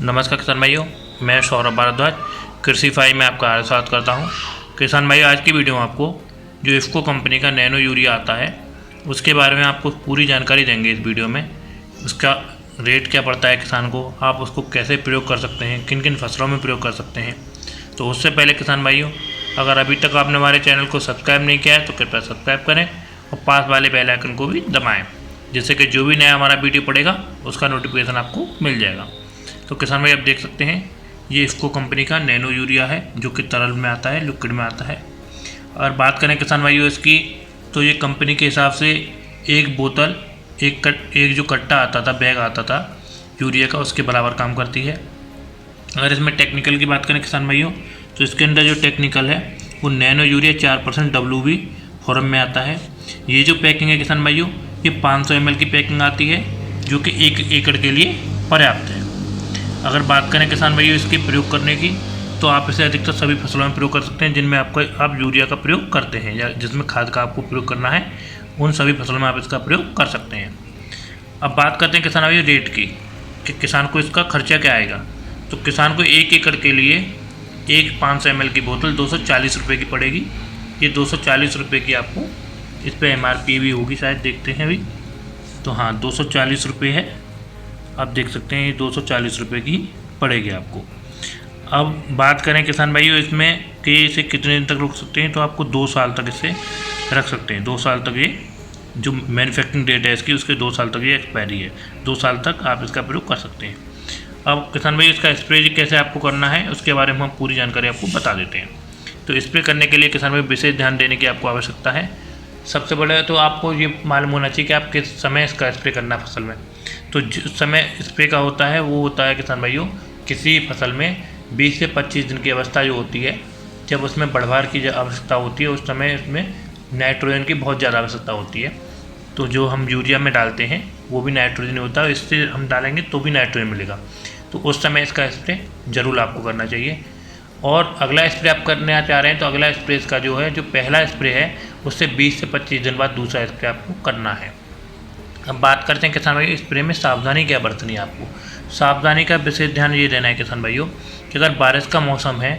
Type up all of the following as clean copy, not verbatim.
नमस्कार किसान भाइयों, मैं सौरभ भारद्वाज कृषि फाई में आपका स्वागत करता हूं। किसान भाइयों, आज की वीडियो में आपको जो इफ़को कंपनी का नैनो यूरिया आता है उसके बारे में आपको पूरी जानकारी देंगे। इस वीडियो में उसका रेट क्या पड़ता है किसान को, आप उसको कैसे प्रयोग कर सकते हैं, किन किन फसलों में प्रयोग कर सकते हैं। तो उससे पहले किसान भाइयों, अगर अभी तक आपने हमारे चैनल को सब्सक्राइब नहीं किया है तो कृपया सब्सक्राइब करें और पास वाले बेल आइकन को भी दबाएँ, जिससे कि जो भी नया हमारा वीडियो पड़ेगा उसका नोटिफिकेशन आपको मिल जाएगा। तो किसान भाई, आप देख सकते हैं ये इफ़को कंपनी का नैनो यूरिया है जो कि तरल में आता है, लिक्विड में आता है। और बात करें किसान भाइयों इसकी, तो ये कंपनी के हिसाब से एक बोतल एक जो कट्टा आता था, बैग आता था यूरिया का, उसके बराबर काम करती है। अगर इसमें टेक्निकल की बात करें किसान भाइयों, तो इसके अंदर जो टेक्निकल है वो नैनो यूरिया 4% WB फॉर्म में आता है। ये जो पैकिंग है किसान भाइयों, ये 500 ml की पैकिंग आती है जो कि 1 एकड़ के लिए पर्याप्त है। अगर बात करें किसान भाइयों इसके प्रयोग करने की, तो आप इसे अधिकतर सभी फसलों में प्रयोग कर सकते हैं जिनमें आप यूरिया का प्रयोग करते हैं या जिसमें खाद का आपको प्रयोग करना है, उन सभी फसलों में आप इसका प्रयोग कर सकते हैं। अब बात करते हैं किसान भाइयों रेट की, कि किसान को इसका खर्चा क्या आएगा। तो किसान को 1 एकड़ के लिए एक 500 ml की बोतल 240 रुपये की पड़ेगी। ये 240 रुपये की आपको इस पर MRP भी होगी, शायद देखते हैं अभी। तो हाँ, 240 रुपये है, आप देख सकते हैं ये 240 रुपये की पड़ेगी आपको। अब बात करें किसान भाइयों इसमें कि इसे कितने दिन तक रख सकते हैं, तो आपको 2 साल तक इसे रख सकते हैं। 2 साल तक ये जो मैन्युफैक्चरिंग डेट है इसकी, उसके 2 साल तक ये एक्सपायरी है। 2 साल तक आप इसका प्रयोग कर सकते हैं। अब किसान भाई इसका स्प्रे कैसे आपको करना है उसके बारे में हम पूरी जानकारी आपको बता देते हैं। तो स्प्रे करने के लिए किसान भाई विशेष ध्यान देने की आपको आवश्यकता है। सबसे पहले तो आपको ये मालूम होना चाहिए कि आप किस समय इसका स्प्रे करना है फसल में। तो जिस समय स्प्रे का होता है वो होता है किसान भाइयों, किसी फसल में 20 से 25 दिन की अवस्था जो होती है, जब उसमें बढ़वार की आवश्यकता होती है, उस समय इसमें नाइट्रोजन की बहुत ज़्यादा आवश्यकता होती है। तो जो हम यूरिया में डालते हैं वो भी नाइट्रोजन होता है, इससे हम डालेंगे तो भी नाइट्रोजन मिलेगा। तो उस समय इसका स्प्रे ज़रूर आपको करना चाहिए। और अगला स्प्रे आप करना चाह रहे हैं तो अगला स्प्रे इसका जो है, जो पहला स्प्रे है उससे 20 से 25 दिन बाद दूसरा स्प्रे आपको करना है। अब बात करते हैं किसान भाइयों स्प्रे में सावधानी क्या बरतनी है आपको। सावधानी का विशेष ध्यान ये देना है किसान भाइयों कि अगर बारिश का मौसम है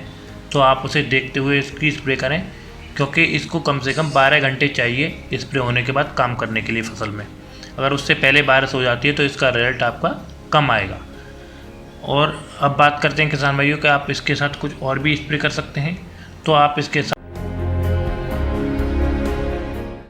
तो आप उसे देखते हुए इसकी स्प्रे करें, क्योंकि इसको कम से कम 12 घंटे चाहिए स्प्रे होने के बाद काम करने के लिए फसल में। अगर उससे पहले बारिश हो जाती है तो इसका रिजल्ट आपका कम आएगा। और अब बात करते हैं किसान भाइयों कि आप इसके साथ कुछ और भी स्प्रे कर सकते हैं। तो आप इसके साथ